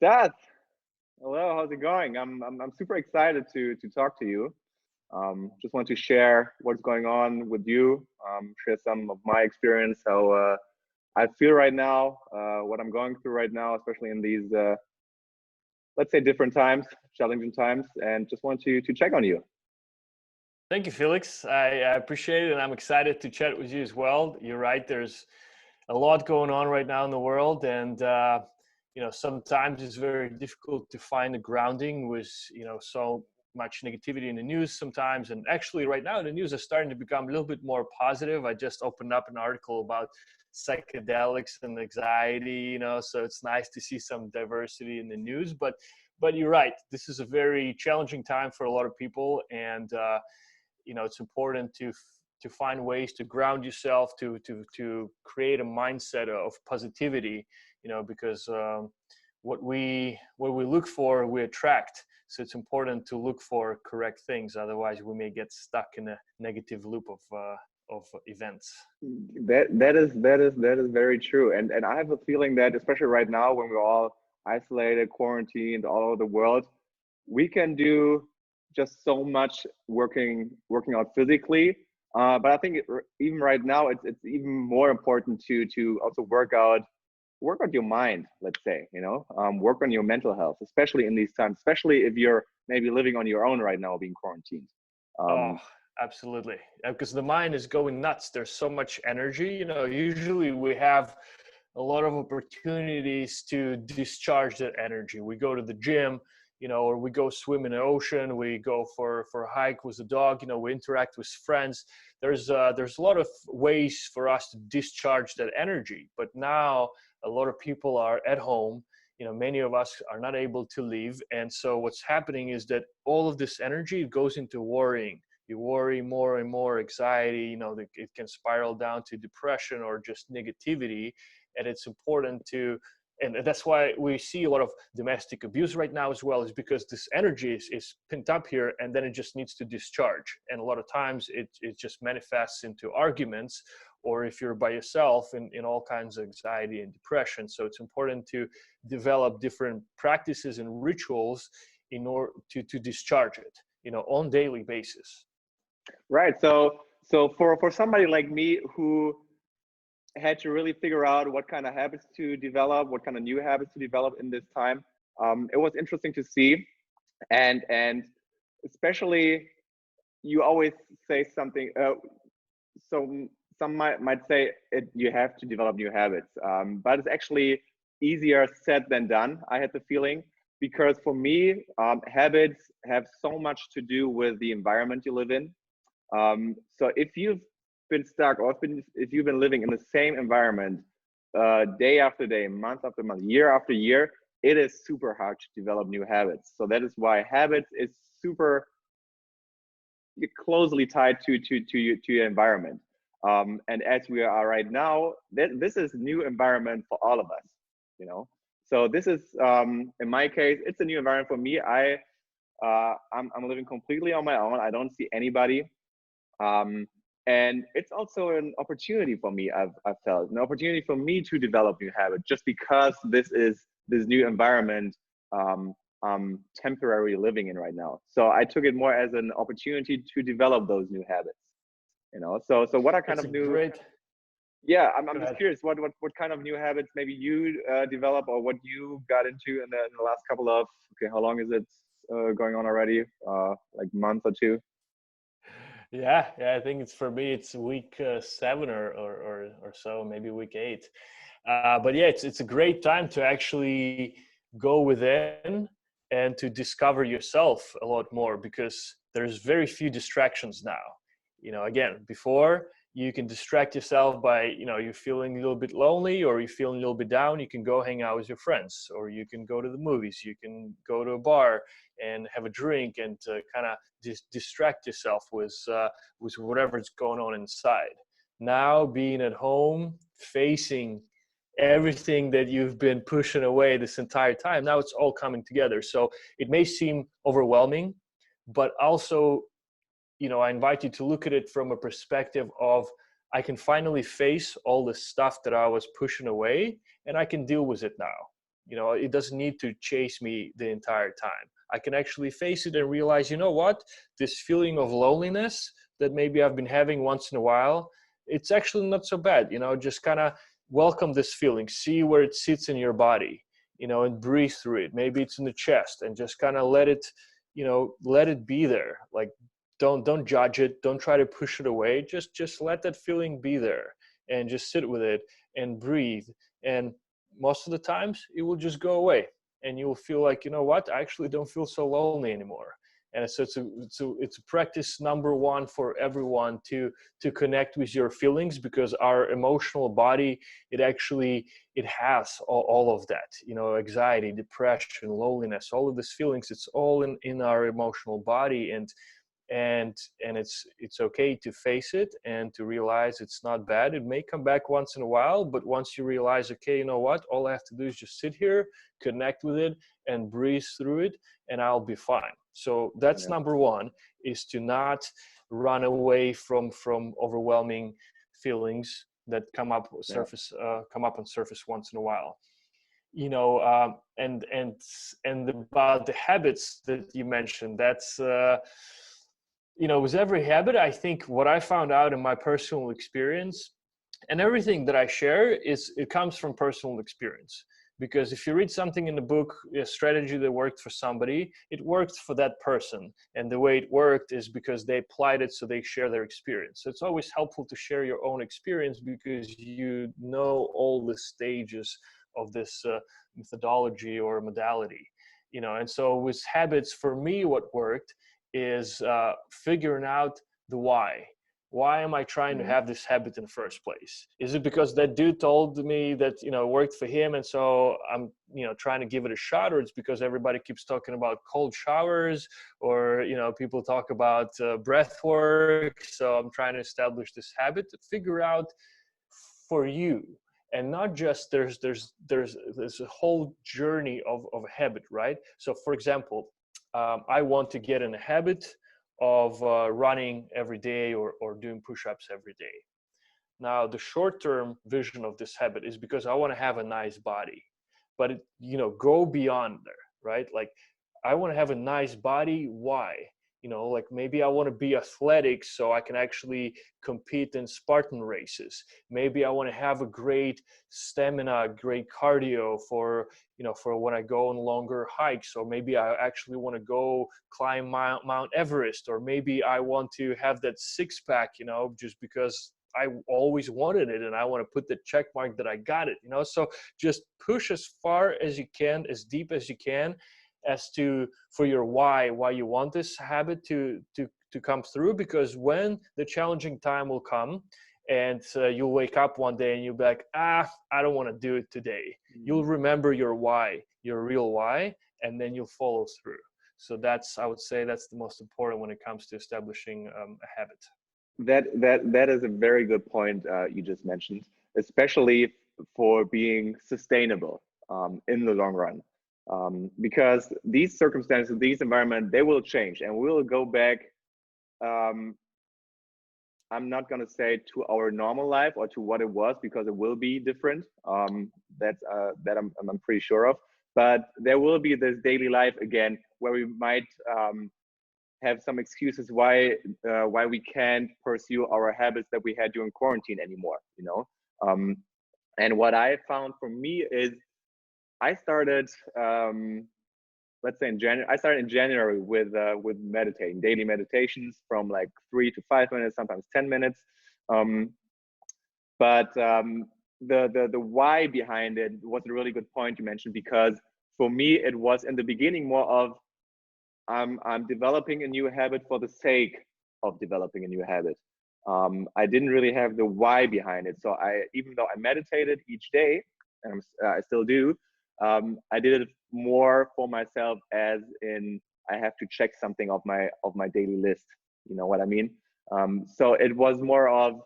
Stas, hello, how's it going? I'm super excited to talk to you. Just want to share what's going on with you, share some of my experience, how I feel right now, what I'm going through right now, especially in these, let's say, different times, challenging times, and just want to check on you. Thank you, Felix. I appreciate it, and I'm excited to chat with you as well. You're right. There's a lot going on right now in the world, and sometimes it's very difficult to find a grounding with so much negativity in the news sometimes. And actually, right now, the news is starting to become a little bit more positive. I just opened up an article about psychedelics and anxiety. So it's nice to see some diversity in the news. But you're right. This is a very challenging time for a lot of people, and it's important to find ways to ground yourself, to create a mindset of positivity, because what we look for, we attract. So it's important to look for correct things. Otherwise, we may get stuck in a negative loop of events. That is very true, and I have a feeling that especially right now when we're all isolated, quarantined all over the world, we can do just so much working out physically. But I think even right now, it's even more important to also work on your mind. Let's say, work on your mental health, especially in these times, especially if you're maybe living on your own right now, being quarantined. Oh, Um, absolutely. Because the mind is going nuts. There's so much energy. Usually we have a lot of opportunities to discharge that energy. We go to the gym, or we go swim in the ocean. We go for a hike with the dog. We interact with friends. There's a lot of ways for us to discharge that energy. But now a lot of people are at home. Many of us are not able to leave. And so what's happening is that all of this energy goes into worrying. You worry more and more, anxiety, it can spiral down to depression or just negativity. And it's important and that's why we see a lot of domestic abuse right now as well, is because this energy is pent up here, and then it just needs to discharge. And a lot of times it just manifests into arguments, or if you're by yourself, in all kinds of anxiety and depression. So it's important to develop different practices and rituals in order to discharge it, on daily basis. right. So for somebody like me who had to really figure out what kind of habits to develop, what kind of new habits to develop in this time. It was interesting to see, and especially you always say something. So some might say you have to develop new habits, but it's actually easier said than done. I had the feeling because for me, habits have so much to do with the environment you live in. So if you've been stuck, or if you've been living in the same environment day after day, month after month, year after year, it is super hard to develop new habits. So that is why habits is super closely tied to your environment. And as we are right now, this is new environment for all of us. So this is in my case, it's a new environment for me. I'm living completely on my own. I don't see anybody. And it's also an opportunity for me. I've felt an opportunity for me to develop new habits, just because this is this new environment I'm temporarily living in right now. So I took it more as an opportunity to develop those new habits. So what are kind That's of a new? great. Yeah, I'm Go just ahead. curious. What kind of new habits maybe you develop, or what you got into in the last couple of? Okay, how long is it going on already? Like month or two? Yeah, I think it's, for me, it's week 7 or so, maybe week 8. But yeah, it's a great time to actually go within and to discover yourself a lot more, because there's very few distractions now. Again, before, you can distract yourself by, you're feeling a little bit lonely, or you're feeling a little bit down, you can go hang out with your friends, or you can go to the movies, you can go to a bar and have a drink, and kind of just distract yourself with whatever's going on inside. Now, being at home, facing everything that you've been pushing away this entire time, now it's all coming together. So it may seem overwhelming, but also, I invite you to look at it from a perspective of, I can finally face all the stuff that I was pushing away, and I can deal with it now. You know, it doesn't need to chase me the entire time. I can actually face it and realize, you know what, this feeling of loneliness that maybe I've been having once in a while, it's actually not so bad. You know, just kind of welcome this feeling, see where it sits in your body, you know, and breathe through it. Maybe it's in the chest, and just kind of let it, you know, let it be there. Like, don't judge it, don't try to push it away, just let that feeling be there, and just sit with it and breathe. And most of the times it will just go away, and you will feel like, you know what, I actually don't feel so lonely anymore. And so it's a practice number one for everyone to connect with your feelings, because our emotional body, it has all of that, you know, anxiety, depression, loneliness, all of these feelings, it's all in our emotional body. And it's okay to face it and to realize it's not bad. It may come back once in a while, but once you realize, okay, you know what, all I have to do is just sit here, connect with it, and breathe through it, and I'll be fine. So that's number one, is to not run away from overwhelming feelings that come up on surface once in a while. You know, and about the habits that you mentioned, that's you know, with every habit, I think what I found out in my personal experience, and everything that I share, it comes from personal experience. Because if you read something in the book, a strategy that worked for somebody, it worked for that person. And the way it worked is because they applied it, so they share their experience. So it's always helpful to share your own experience, because you know all the stages of this methodology or modality. You know, and so with habits, for me, what worked is figuring out the why. Why am I trying to have this habit in the first place? Is it because that dude told me that, you know, it worked for him, and so I'm, you know, trying to give it a shot? Or it's because everybody keeps talking about cold showers, or, you know, people talk about breath work, so I'm trying to establish this habit? To figure out for you, and not just there's a whole journey of a habit, right? So for example, I want to get in a habit of running every day, or doing push-ups every day. Now, the short-term vision of this habit is because I want to have a nice body, but it, you know, go beyond there, right? Like, I want to have a nice body. Why? You know, like, maybe I want to be athletic so I can actually compete in Spartan races. Maybe I want to have a great stamina, great cardio for, you know, for when I go on longer hikes. Or maybe I actually want to go climb Mount Everest. Or maybe I want to have that six pack, you know, just because I always wanted it, and I want to put the check mark that I got it, you know. So just push as far as you can, as deep as you can, as to for your why you want this habit to come through. Because when the challenging time will come, and you'll wake up one day and you'll be like, I don't want to do it today, you'll remember your why, your real why, and then you'll follow through. So that's, I would say, that's the most important when it comes to establishing a habit. That is a very good point you just mentioned, especially for being sustainable in the long run. Because these circumstances, these environments, they will change, and we'll go back. I'm not going to say to our normal life or to what it was, because it will be different. That I'm pretty sure of. But there will be this daily life again, where we might have some excuses why we can't pursue our habits that we had during quarantine anymore. You know, and what I found for me is, I started, let's say in January. I started in January with meditating, daily meditations from like 3 to 5 minutes, sometimes 10 minutes. But the why behind it was a really good point you mentioned, because for me it was in the beginning more of, I'm developing a new habit for the sake of developing a new habit. I didn't really have the why behind it. So even though I meditated each day, and I still do, I did it more for myself, as in, I have to check something off my daily list. You know what I mean? So it was more of,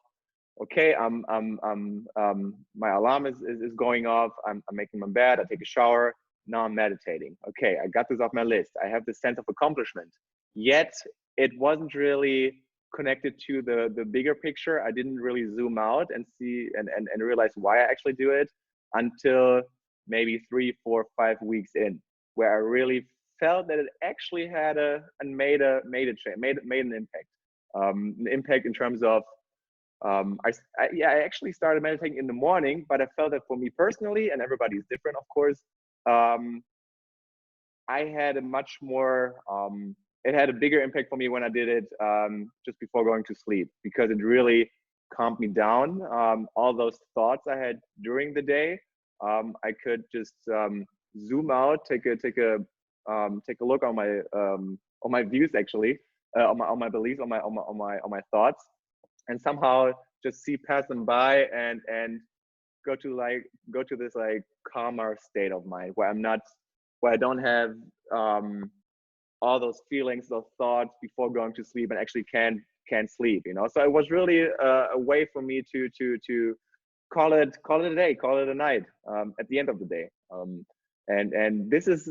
okay, my alarm is going off. I'm making my bed. I take a shower. Now I'm meditating. Okay, I got this off my list. I have this sense of accomplishment. Yet it wasn't really connected to the bigger picture. I didn't really zoom out and see and realize why I actually do it, until maybe 3, 4, 5 weeks in, where I really felt that it actually had made an impact. An impact in terms of I actually started meditating in the morning, but I felt that for me personally, and everybody's different, of course, um, I had a much more, it had a bigger impact for me when I did it just before going to sleep, because it really calmed me down. All those thoughts I had during the day, I could just zoom out, take a look on my views, actually, on my beliefs, on my thoughts, and somehow just see pass them by, and go to this like calmer state of mind where I don't have all those feelings, those thoughts before going to sleep, and actually can sleep. So it was really a way for me to call it a day, call it a night, at the end of the day. And this is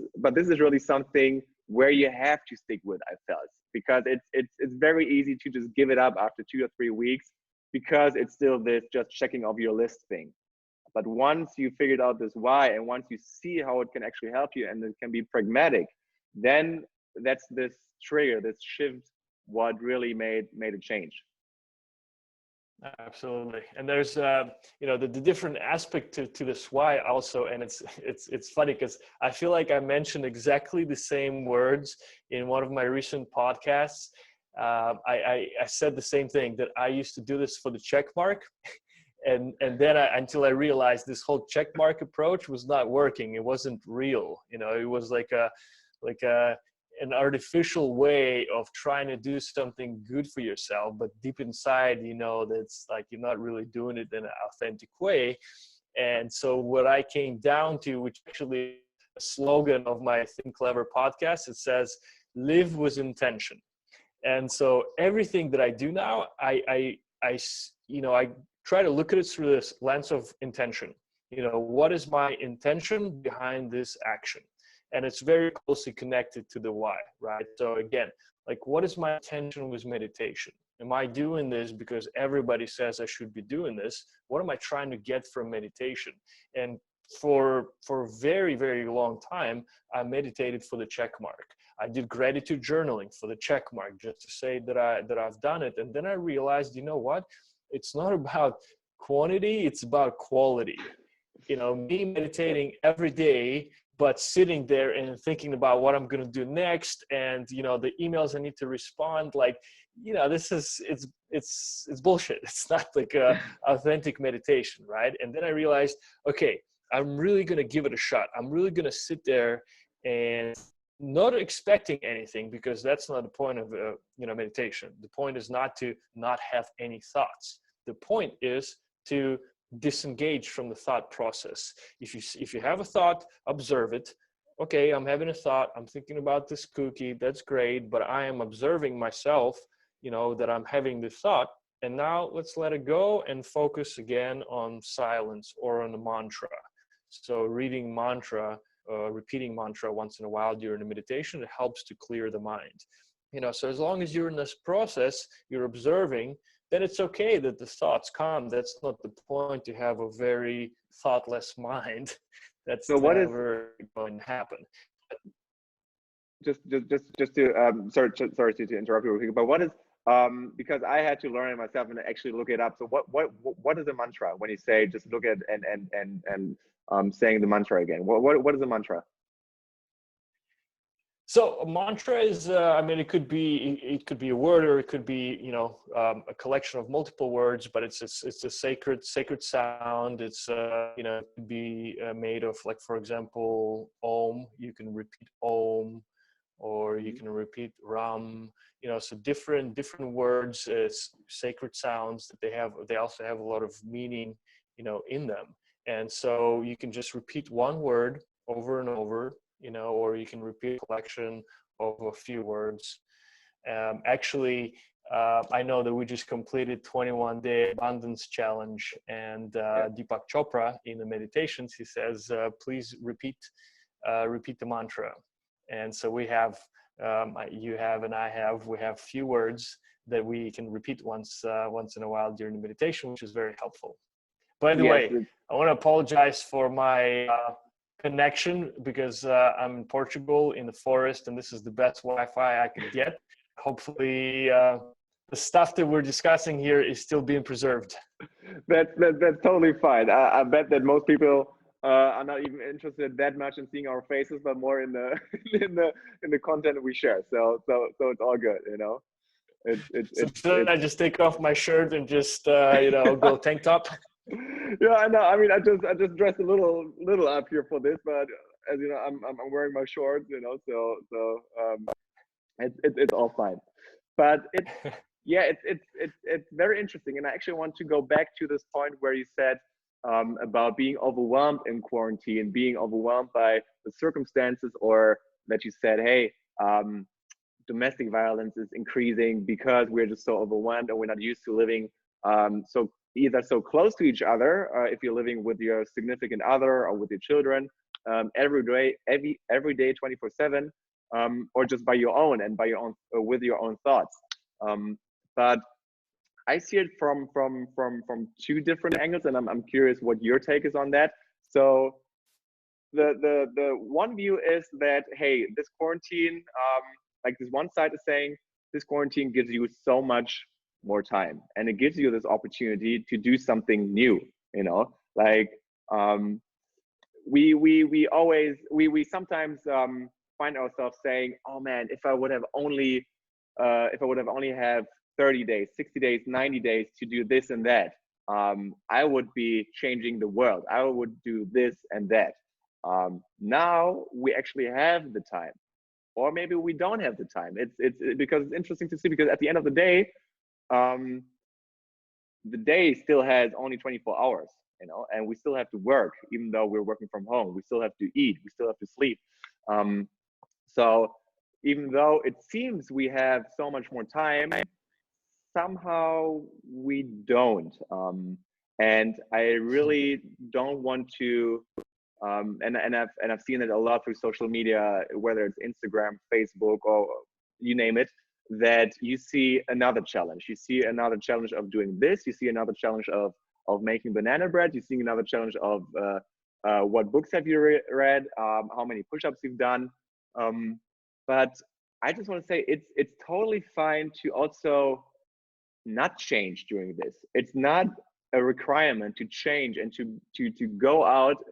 really something where you have to stick with, I felt, because it's very easy to just give it up after 2 or 3 weeks, because it's still this just checking off your list thing. But once you figured out this why, and once you see how it can actually help you, and it can be pragmatic, then that's this trigger, this shift, what really made a change. Absolutely. And there's the different aspect to this why also, and it's funny because I feel like I mentioned exactly the same words in one of my recent podcasts. I said the same thing, that I used to do this for the check mark. And then until I realized this whole check mark approach was not working. It wasn't real. It was like an artificial way of trying to do something good for yourself, but deep inside, that's like you're not really doing it in an authentic way. And so what I came down to, which actually a slogan of my Think Clever podcast, it says, live with intention. And so everything that I do now, I try to look at it through this lens of intention. What is my intention behind this action? And it's very closely connected to the why, right? So again, like, what is my intention with meditation? Am I doing this because everybody says I should be doing this? What am I trying to get from meditation? And for a very, very long time, I meditated for the check mark. I did gratitude journaling for the check mark, just to say that I've done it. And then I realized, you know what? It's not about quantity, it's about quality. Me meditating every day, but sitting there and thinking about what I'm going to do next, and the emails I need to respond, like, this is it's bullshit. It's not like a authentic meditation, right? And then I realized, okay, I'm really going to give it a shot. I'm really going to sit there and not expecting anything, because that's not the point of meditation. The point is not to not have any thoughts. The point is to disengage from the thought process. If you have a thought, observe it. Okay, I'm having a thought, I'm thinking about this cookie, that's great, but I am observing myself, that I'm having this thought. And now let's let it go and focus again on silence or on a mantra. So reading mantra, repeating mantra once in a while during the meditation, it helps to clear the mind. So as long as you're in this process, you're observing, then it's okay that the thoughts come. That's not the point, to have a very thoughtless mind. That's So what is, never going to happen. just to sorry to interrupt you real quick, but what is, because I had to learn it myself and actually look it up. So what is a mantra? When you say just look at and saying the mantra again, what is a mantra? So a mantra is, it could be a word, or it could be, a collection of multiple words, but it's a sacred sound. It's, it could be made of, like, for example, Om. You can repeat Om, or you can repeat Ram. So different words, sacred sounds that they also have a lot of meaning, in them. And so you can just repeat one word over and over, or you can repeat a collection of a few words. Actually, I know that we just completed 21-day abundance challenge, and Deepak Chopra in the meditations, he says, please repeat the mantra. And so we have, you have, and I have, we have few words that we can repeat once in a while during the meditation, which is very helpful. By the way, I want to apologize for my connection because I'm in Portugal in the forest, and this is the best Wi-Fi I could get. Hopefully, the stuff that we're discussing here is still being preserved. That's totally fine. I bet that most people are not even interested that much in seeing our faces, but more in the in the content we share. So it's all good, you know. So should I just take off my shirt and just go tank top? Yeah, I know. I mean, I just dressed a little up here for this, but as you know, I'm wearing my shorts, you know, it's all fine. But it's very interesting, and I actually want to go back to this point where you said about being overwhelmed in quarantine, being overwhelmed by the circumstances, or that you said, hey, domestic violence is increasing because we're just so overwhelmed and we're not used to living so either so close to each other, if you're living with your significant other or with your children, every day 24/7, or just by your own and by your own with your own thoughts. But I see it from two different angles, and I'm curious what your take is on that. So the one view is that, hey, this quarantine, like this one side is saying this quarantine gives you so much more time, and it gives you this opportunity to do something new, you know, like we sometimes find ourselves saying, oh man, if I would have only have 30 days, 60 days, 90 days to do this and that, I would be changing the world, I would do this and that. Now we actually have the time, or maybe we don't have the time. It's because it's interesting to see, because at the end of the day, the day still has only 24 hours, you know, and we still have to work, even though we're working from home. We still have to eat, we still have to sleep. So even though it seems we have so much more time, somehow we don't. And I really don't want to, and I've seen it a lot through social media, whether it's Instagram, Facebook, or you name it, that you see another challenge. You see another challenge of doing this. You see another challenge of making banana bread. You see another challenge of what books have you read, how many push-ups you've done. But I just want to say it's totally fine to also not change during this. It's not a requirement to change and to go out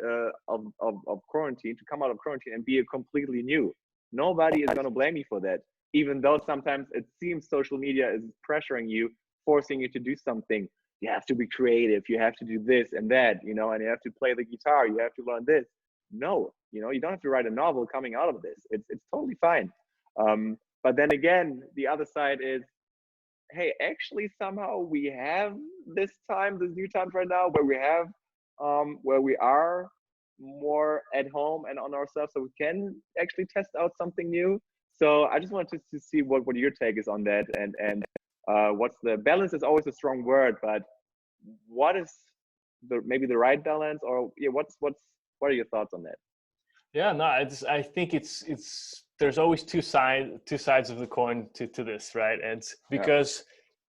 of quarantine, to come out of quarantine and be a completely new. Nobody is going to blame you for that, even though sometimes it seems social media is pressuring you, forcing you to do something. You have to be creative, you have to do this and that, you know, and you have to play the guitar, you have to learn this. No, you know, you don't have to write a novel coming out of this. It's totally fine. But then again, the other side is, hey, actually somehow we have this time, this new time right now, where we are more at home and on ourselves, so we can actually test out something new. So I just wanted to see what your take is on that, and what's the balance is always a strong word, but what is maybe the right balance, or yeah, what are your thoughts on that? Yeah, no, I think it's there's always two sides of the coin to this, right? And because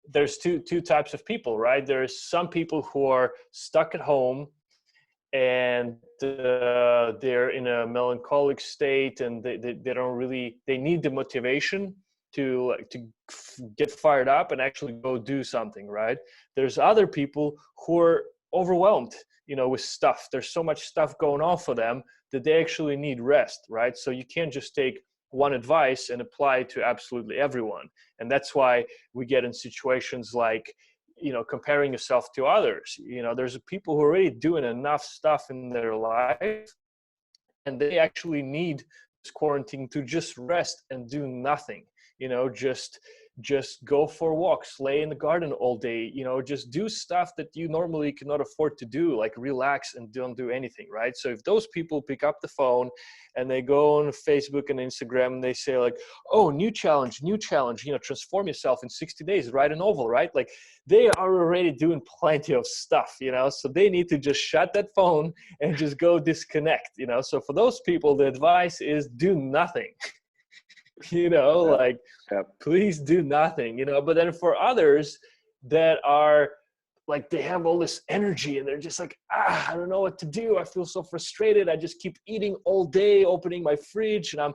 there's two types of people, right? There's some people who are stuck at home and they're in a melancholic state, and they don't really, they need the motivation to get fired up and actually go do something, right? There's other people who are overwhelmed, you know, with stuff. There's so much stuff going on for them that they actually need rest, right? So you can't just take one advice and apply it to absolutely everyone. And that's why we get in situations like, you know, comparing yourself to others. You know, there's people who are already doing enough stuff in their life, and they actually need this quarantine to just rest and do nothing. You know, just go for walks, lay in the garden all day, you know, just do stuff that you normally cannot afford to do, like relax and don't do anything, right? So if those people pick up the phone and they go on Facebook and Instagram and they say like, oh, new challenge, you know, transform yourself in 60 days, write a novel, right? Like they are already doing plenty of stuff, you know, so they need to just shut that phone and just go disconnect, you know? So for those people, the advice is do nothing. You know, like, please do nothing, you know. But then for others that are like they have all this energy and they're just like, I don't know what to do. I feel so frustrated. I just keep eating all day, opening my fridge, and I'm,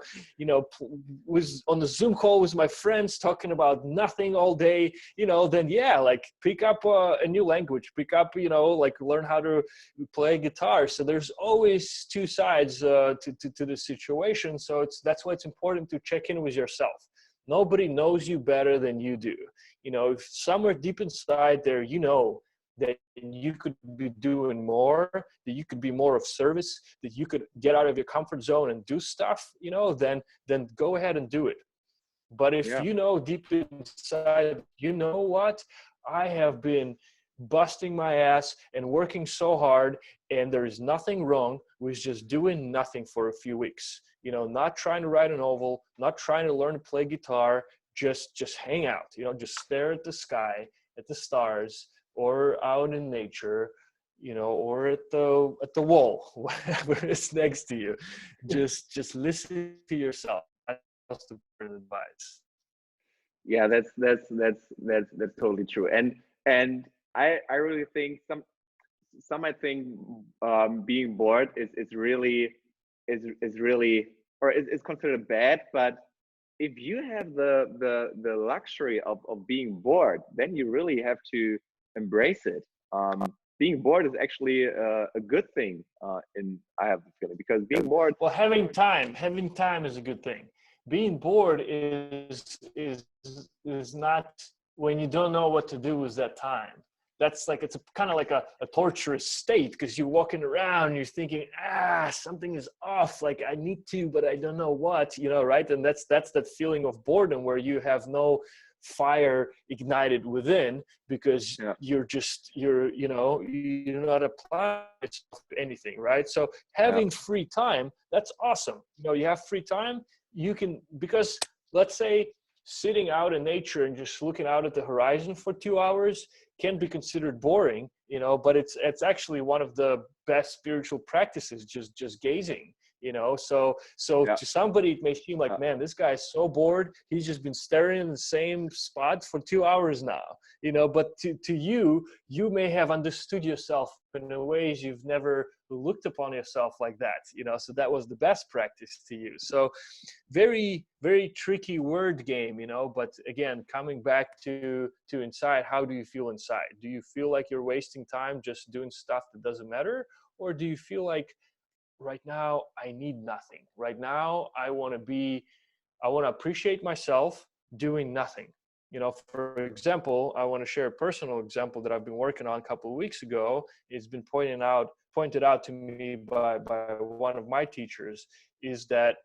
was on the Zoom call with my friends talking about nothing all day, then yeah, like pick up a new language, pick up, like learn how to play guitar. So there's always two sides to the situation. So that's why it's important to check in with yourself. Nobody knows you better than you do. If somewhere deep inside there, that you could be doing more, that you could be more of service, that you could get out of your comfort zone and do stuff, then go ahead and do it. But if deep inside, what, I have been busting my ass and working so hard, and there is nothing wrong with just doing nothing for a few weeks, not trying to write a novel, not trying to learn to play guitar, just hang out, just stare at the sky, at the stars, or out in nature, or at the wall, whatever is next to you. Just listen to yourself. That's the advice. Yeah, that's totally true. And I really think some might think being bored is really or is considered bad, but if you have the luxury of being bored, then you really have to embrace it. Being bored is actually a good thing. I have the feeling, because being bored. Well, having time is a good thing. Being bored is not when you don't know what to do with that time. That's like, it's kind of like a torturous state, because you're walking around, you're thinking, something is off. Like I need to, but I don't know what, right? And that's that feeling of boredom where you have no fire ignited within, because you're not applying anything, right? So having free time, that's awesome. You have free time, you can, because let's say sitting out in nature and just looking out at the horizon for 2 hours can be considered boring, but it's actually one of the best spiritual practices, just gazing, so to somebody it may seem like, man, this guy's so bored, he's just been staring in the same spot for 2 hours now, but to you may have understood yourself in ways you've never looked upon yourself like that, so that was the best practice to you. So very, very tricky word game, but again, coming back to inside, how do you feel inside? Do you feel like you're wasting time just doing stuff that doesn't matter? Or do you feel like, right now I need nothing? Right now I want to appreciate myself doing nothing. For example, I want to share a personal example that I've been working on a couple of weeks ago. It's been pointed out to me by one of my teachers, is that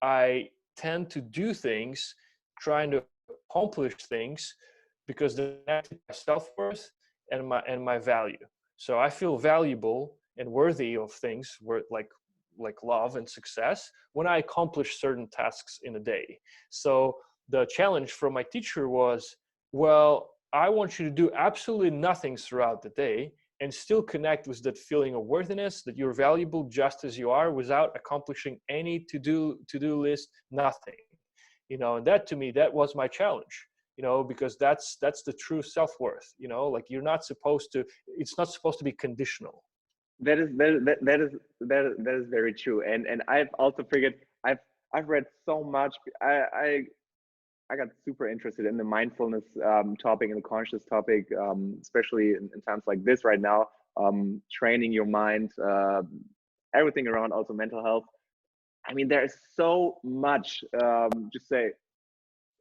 I tend to do things, trying to accomplish things, because they're connected to my self-worth and my value. So I feel valuable and worthy of things, like love and success, when I accomplish certain tasks in a day. So the challenge from my teacher was, well, I want you to do absolutely nothing throughout the day and still connect with that feeling of worthiness, that you're valuable just as you are, without accomplishing any to-do list, nothing. And that, to me, that was my challenge, because that's the true self-worth, like it's not supposed to be conditional. That is very true. And I've also figured, I've read so much. I got super interested in the mindfulness topic and the conscious topic, especially in times like this right now, training your mind, everything around also mental health. I mean, there is so much, just say,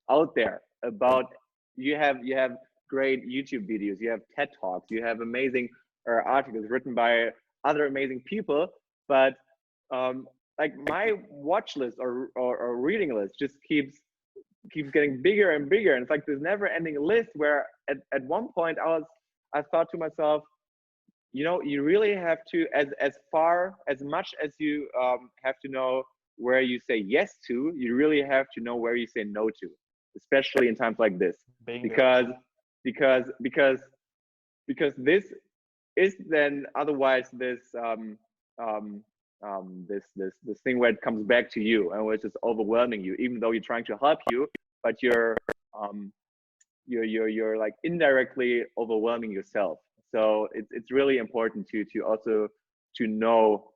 out there about. You have great YouTube videos, you have TED Talks, you have amazing articles written by other amazing people, but like my watch list or reading list just keeps getting bigger and bigger, and it's like this never ending list where at one point I thought to myself, you really have to, as much as you have to know where you say yes to, you really have to know where you say no to, especially in times like this. Bingo. Because this is then otherwise this this thing where it comes back to you and where it's just overwhelming you, even though you're trying to help you, but you're like indirectly overwhelming yourself. So it's really important to also to know,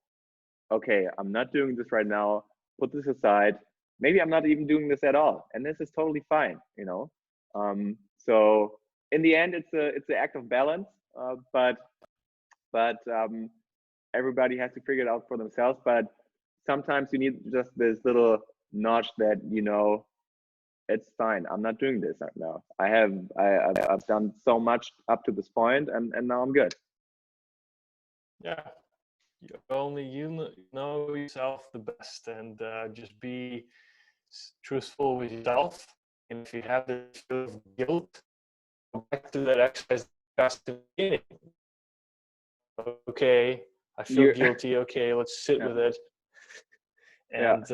okay, I'm not doing this right now. Put this aside. Maybe I'm not even doing this at all, and this is totally fine. So in the end, it's an act of balance, but everybody has to figure it out for themselves. But sometimes you need just this little nudge that it's fine. I'm not doing this right now. I've done so much up to this point, and now I'm good. Yeah, you know yourself the best, and just be truthful with yourself. And if you have this feel of guilt, go back to that exercise at the beginning. Okay, I feel guilty. Okay, let's sit with it, and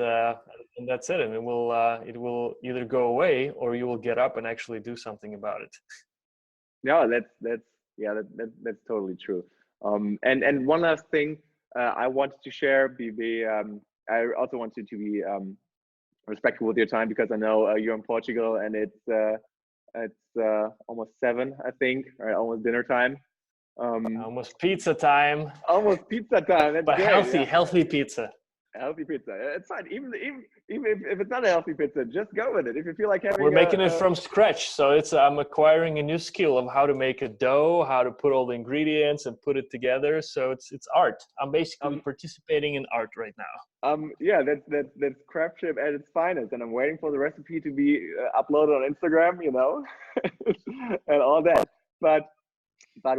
that's it. And it will either go away, or you will get up and actually do something about it. No, that's totally true. And one last thing I wanted to share. I also wanted to be respectful with your time, because I know you're in Portugal and it's almost 7, I think, or almost dinner time. Almost pizza time. Almost pizza time. That's but great, healthy pizza. Healthy pizza. It's fine. Even if it's not a healthy pizza, just go with it. If you feel like having, we're making it from scratch, so I'm acquiring a new skill of how to make a dough, how to put all the ingredients and put it together. So it's art. I'm basically participating in art right now. Yeah, that's craftsmanship at its finest, and I'm waiting for the recipe to be uploaded on Instagram, and all that. But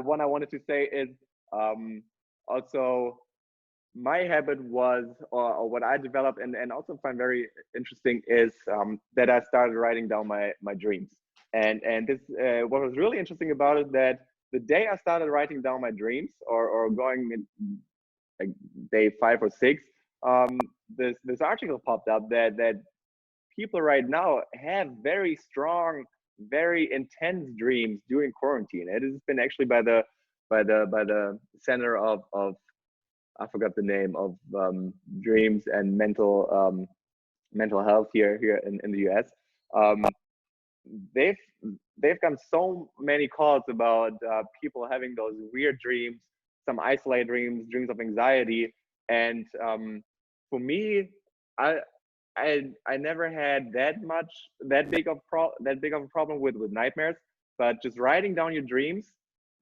what I wanted to say is also my habit was, or what I developed and also find very interesting is that I started writing down my dreams. And this what was really interesting about it, that the day I started writing down my dreams, or going in like day 5 or 6, this article popped up that people right now have very strong, very intense dreams during quarantine. It has been actually by the center of I forgot the name of dreams and mental health here in the US. They've gotten so many calls about people having those weird dreams, some isolated dreams of anxiety, and for me, I never had that big of a problem with nightmares, but just writing down your dreams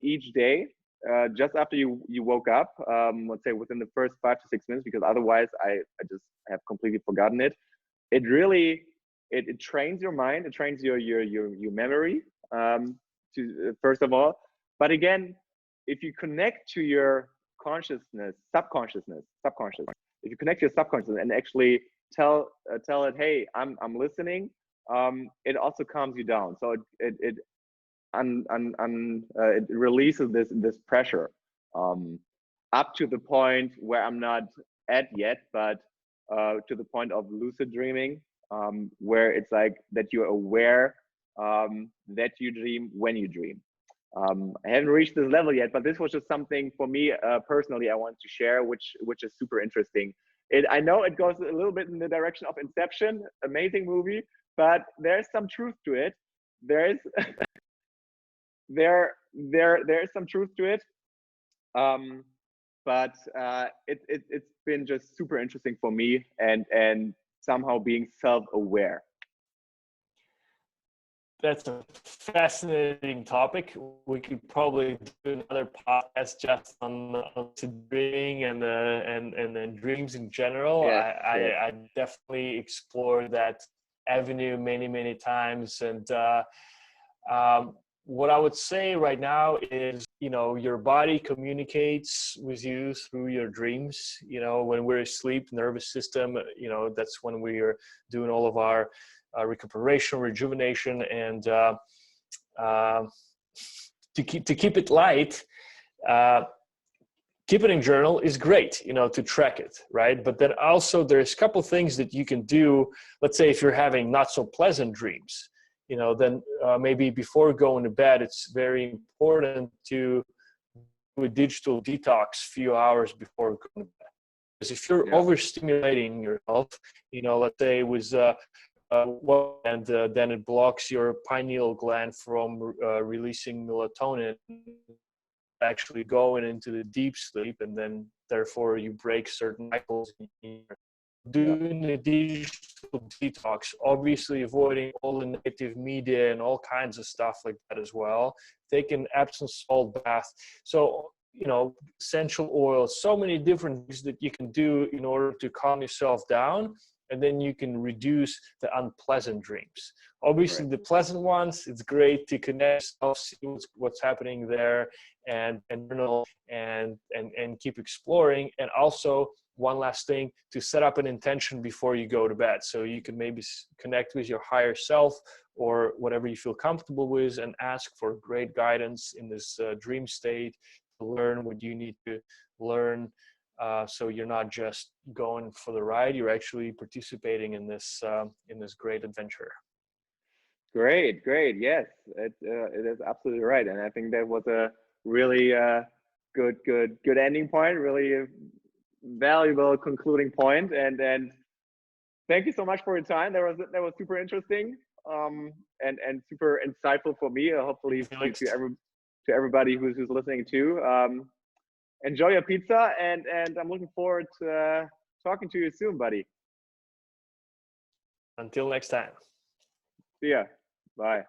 each day, just after you woke up, let's say within the first 5 to 6 minutes, because otherwise I just have completely forgotten it. It really it trains your mind, it trains your memory, to first of all. But again, if you connect to your subconscious, if you connect to your subconscious and actually tell it, hey, I'm listening, it also calms you down. So it releases this pressure, up to the point where I'm not at yet, but to the point of lucid dreaming, where it's like that you're aware that you dream when you dream. I haven't reached this level yet, but this was just something for me personally I wanted to share, which is super interesting. I know it goes a little bit in the direction of Inception, amazing movie, but there's some truth to it. There's there's some truth to it, but it's been just super interesting for me, and somehow being self-aware. That's a fascinating topic. We could probably do another podcast just on dreaming and then dreams in general. Yes, I definitely explored that avenue many times, and what I would say right now is, your body communicates with you through your dreams. When we're asleep, nervous system, that's when we are doing all of our recuperation, rejuvenation, and to keep it light, keeping a journal is great, to track it, right? But then also there's a couple things that you can do. Let's say if you're having not so pleasant dreams, then maybe before going to bed, it's very important to do a digital detox few hours before going to bed. Because if you're overstimulating yourself, let's say it was then it blocks your pineal gland from releasing melatonin. actually going into the deep sleep, and then therefore you break certain cycles. Doing a digital detox, obviously avoiding all the negative media and all kinds of stuff like that as well. Take an Epsom salt bath. So, you know, essential oils, so many different things that you can do in order to calm yourself down. And then you can reduce the unpleasant dreams. Obviously, Right. the pleasant ones, it's great to connect yourself, see what's happening there, and journal and keep exploring. And also, one last thing, to set up an intention before you go to bed. So you can maybe connect with your higher self or whatever you feel comfortable with, and ask for great guidance in this dream state to learn what you need to learn. So you're not just going for the ride, you're actually participating in this great adventure. Great, great. Yes, it is absolutely right, and I think that was a really good ending point. Really valuable concluding point, and thank you so much for your time. That was super interesting, and super insightful for me. Hopefully Felix, to everybody who's listening too. Enjoy your pizza, and I'm looking forward to talking to you soon, buddy. until next time. See ya. Bye.